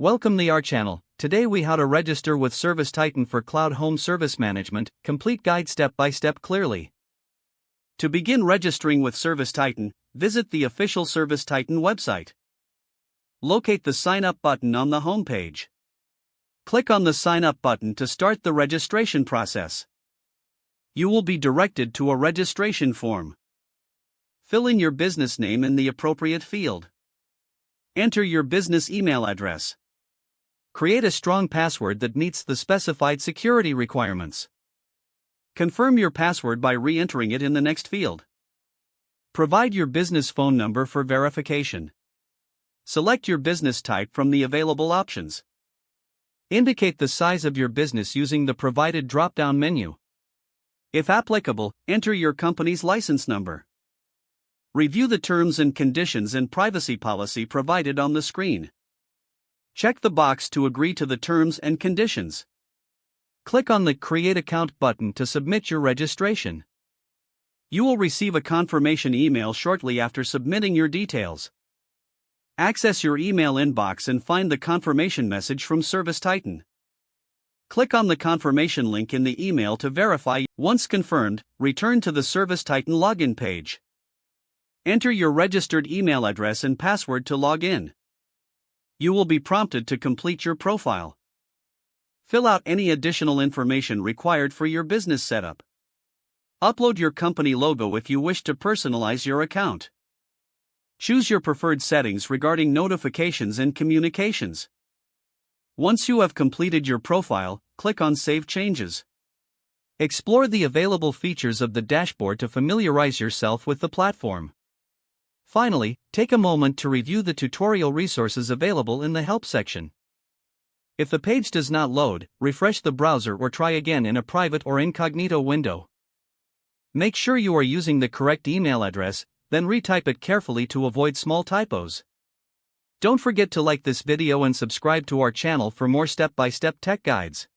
Welcome to our channel. Today we how to register with ServiceTitan for Cloud Home Service Management, complete guide step by step clearly. To begin registering with ServiceTitan, visit the official ServiceTitan website. Locate the Sign Up button on the home page. Click on the Sign Up button to start the registration process. You will be directed to a registration form. Fill in your business name in the appropriate field. Enter your business email address. Create a strong password that meets the specified security requirements. Confirm your password by re-entering it in the next field. Provide your business phone number for verification. Select your business type from the available options. Indicate the size of your business using the provided drop-down menu. If applicable, enter your company's license number. Review the terms and conditions and privacy policy provided on the screen. Check the box to agree to the terms and conditions. Click on the Create Account button to submit your registration. You will receive a confirmation email shortly after submitting your details. Access your email inbox and find the confirmation message from ServiceTitan. Click on the confirmation link in the email to verify. Once confirmed, return to the ServiceTitan login page. Enter your registered email address and password to log in. You will be prompted to complete your profile. Fill out any additional information required for your business setup. Upload your company logo if you wish to personalize your account. Choose your preferred settings regarding notifications and communications. Once you have completed your profile, click on Save Changes. Explore the available features of the dashboard to familiarize yourself with the platform. Finally, take a moment to review the tutorial resources available in the Help section. If the page does not load, refresh the browser or try again in a private or incognito window. Make sure you are using the correct email address, then retype it carefully to avoid small typos. Don't forget to like this video and subscribe to our channel for more step-by-step tech guides.